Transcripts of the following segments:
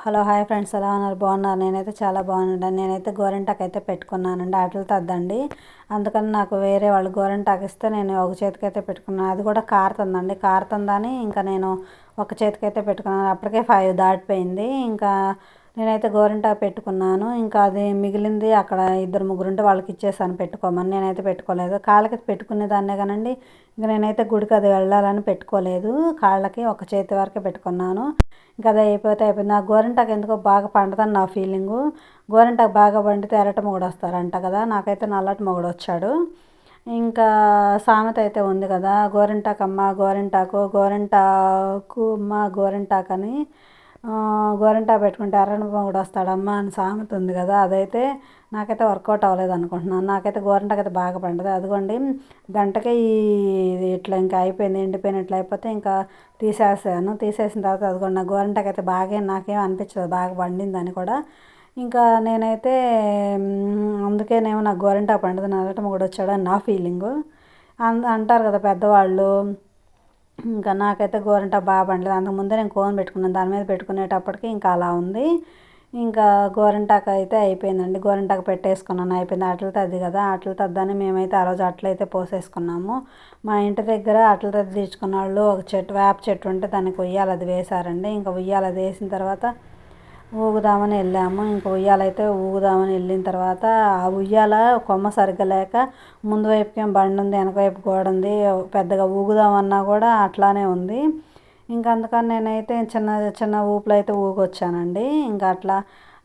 Hello hi friends, ఎలా ఉన్నారు? బాగున్నారు? నేనైతే చాలా బాగున్నాను. నేనైతే గోరింటాకు అయితే పెట్టుకున్నానండి. ఆటలు తద్దండి, అందుకని నాకు వేరే వాళ్ళు గోరింటాకు ఇస్తే నేను ఒక చేతికైతే పెట్టుకున్నాను. అది కూడా కారుతుందండి. కారుతుందని ఇంకా నేను ఒక చేతికైతే పెట్టుకున్నాను. అప్పటికే 5 దాటిపోయింది. ఇంకా నేనైతే గోరింటాకు పెట్టుకున్నాను. ఇంకా అది మిగిలింది అక్కడ ఇద్దరు ముగ్గురు ఉంటే వాళ్ళకి ఇచ్చేసాను పెట్టుకోమని. నేనైతే పెట్టుకోలేదు. కాళ్ళకి పెట్టుకునేదాన్నే కానండి, ఇంకా నేనైతే గుడికి అది వెళ్ళాలని పెట్టుకోలేదు. కాళ్ళకి ఒక చేతి వరకే పెట్టుకున్నాను. ఇంకా అది అయిపోయింది. నాకు గోరింటాకు ఎందుకో బాగా పండుదని నా ఫీలింగు. గోరింటాకు బాగా పండితే ఎర్రటి మొగుడు వస్తారంట కదా, నాకైతే నల్లటి మొగుడు వచ్చాడు. ఇంకా సామెత అయితే ఉంది కదా, గోరింటాకమ్మ గోరింటాకు అమ్మ గోరింటాకు అని, గోరింటాకు పెట్టుకుంటే ఎర్రటి మొగుడు వస్తాడమ్మ అని సామెత ఉంది కదా. అదైతే నాకైతే వర్కౌట్ అవ్వలేదు అనుకుంటున్నాను. నాకైతే గోరింటాకు అయితే బాగా పండుతుంది. అదిగోండి గంటకే ఇట్లా ఇంకా అయిపోయింది, ఎండిపోయినట్లు అయిపోతే ఇంకా తీసేసిన తర్వాత అదిగోండి నా గోరింటాకు అయితే బాగా నాకేం అనిపించలేదు బాగా పండిందని కూడా. ఇంకా నేనైతే అందుకేనేమో నాకు గోరింటాకు పండుతుంది, నల్లటి మొగుడు వచ్చాడని నా ఫీలింగు. అంటారు కదా పెద్దవాళ్ళు. ఇంకా నాకైతే గోరింటాకు బాగా పండలేదు. అంతకుముందే నేను కోన్ పెట్టుకున్నాను, దాని మీద పెట్టుకునేటప్పటికి ఇంకా అలా ఉంది. ఇంకా గోరింటాకు అయితే అయిపోయిందండి. గోరింటాకు పెట్టేసుకున్నాను, అయిపోయింది. అట్ల తద్ది కదా, అట్ల తద్దని మేమైతే ఆ రోజు అట్లయితే పోసేసుకున్నాము. మా ఇంటి దగ్గర అట్ల తద్ది తీసుకున్న వాళ్ళు ఒక చెట్టు, వేప చెట్టు ఉంటే దానికి ఉయ్యాల అది వేశారండి. ఇంకా ఉయ్యాల అది వేసిన తర్వాత ఊగుదామని వెళ్ళాము. ఇంకా ఉయ్యాలైతే ఊగుదామని వెళ్ళిన తర్వాత ఆ ఉయ్యాల కొమ్మ సరిగ్గా లేక ముందు వైపుకేం బండి ఉంది, వెనక వైపు గోడ ఉంది. పెద్దగా ఊగుదామన్నా కూడా అట్లానే ఉంది. ఇంకా అందుకని నేనైతే చిన్న చిన్న ఊపులు అయితే ఊగొచ్చానండి. ఇంకా అట్లా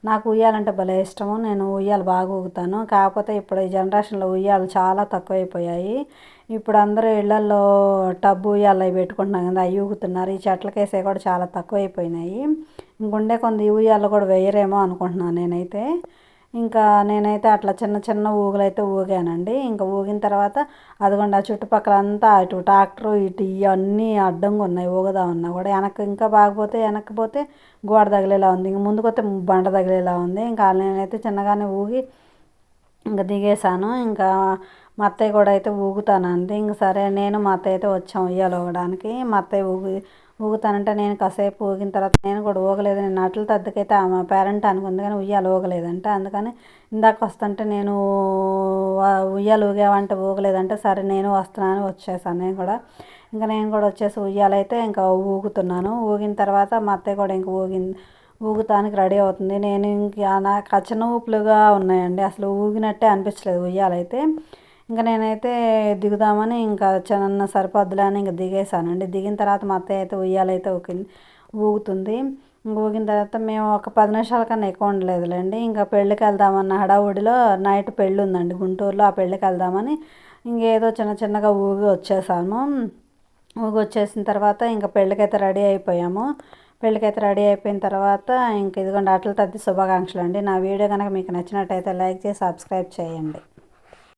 నాకు ఉయ్యాలంటే భలే ఇష్టము. నేను ఉయ్యాలు బాగా ఊగుతాను. కాకపోతే ఇప్పుడు ఈ జనరేషన్లో ఉయ్యాలు చాలా తక్కువైపోయాయి. ఇప్పుడు అందరూ ఇళ్లల్లో టబ్బు ఉయ్యాలు అవి పెట్టుకుంటున్నాం కదా, అవి ఊగుతున్నారు. ఈ చెట్లకేసే కూడా చాలా తక్కువైపోయినాయి. ఇంకుండే కొంత ఉయ్యాలు కూడా వేయరేమో అనుకుంటున్నాను నేనైతే. ఇంకా నేనైతే అట్లా చిన్న చిన్న ఊగులైతే ఊగానండి. ఇంకా ఊగిన తర్వాత అదిగోండి ఆ చుట్టుపక్కల అంతా అటు ట్రాక్టరు ఇటు ఇవన్నీ అడ్డంగా ఉన్నాయి. ఊగదామన్నా కూడా వెనక్కి ఇంకా బాగపోతే వెనక్కి పోతే గోడ తగిలేలా ఉంది, ఇంక ముందుకొస్తే బండ తగిలేలా ఉంది. ఇంకా నేనైతే చిన్నగానే ఊగి ఇంకా దిగేసాను. ఇంకా మా అత్తయ్య కూడా అయితే ఊగుతానంది. ఇంక సరే నేను మా అత్తయ్య అయితే వచ్చాము ఉయ్యాలు ఊగడానికి. మా అత్తయ్య ఊగుతానంటే నేను కాసేపు ఊగిన తర్వాత నేను కూడా ఊగలేదు. నేను అట్ల తద్దకైతే ఆమె పేరెంట్ అనుకుంది కానీ ఉయ్యాలు ఊగలేదంటే, అందుకని ఇందాక వస్తుంటే నేను ఉయ్యాలు ఊగావంటే ఊగలేదంటే సరే నేను వస్తున్నాను వచ్చేసాను నేను కూడా. ఇంకా నేను కూడా వచ్చేసి ఉయ్యాలైతే ఇంకా ఊగుతున్నాను. ఊగిన తర్వాత మా అత్తయ్య కూడా ఇంక ఊగుతానికి రెడీ అవుతుంది. నేను ఇంకా నాకు చిన్న ఊపులుగా ఉన్నాయండి, అసలు ఊగినట్టే అనిపించలేదు ఉయ్యాలైతే. ఇంకా నేనైతే దిగుదామని ఇంకా చిన్న సరిపోద్దులే అని ఇంకా దిగేసానండి. దిగిన తర్వాత మా అత్తయ్య అయితే ఉయ్యాలైతే ఊగుతుంది. ఊగిన తర్వాత మేము ఒక 10 నిమిషాల కన్నా ఎక్కువ ఉండలేదులేండి. ఇంకా పెళ్ళికి వెళ్దామన్న హడావుడిలో నైట్ పెళ్ళి ఉందండి గుంటూరులో, ఆ పెళ్ళికి వెళ్దామని ఇంకేదో చిన్న చిన్నగా ఊగి వచ్చేసాము. ఊగి వచ్చేసిన తర్వాత ఇంకా పెళ్ళికైతే రెడీ అయిపోయాము. పెళ్ళికైతే రెడీ అయిపోయిన తర్వాత ఇంక ఇదిగోండి అట్ల తద్ది శుభాకాంక్షలు అండి. నా వీడియో కనుక మీకు నచ్చినట్టయితే లైక్ చేసి సబ్స్క్రైబ్ చేయండి.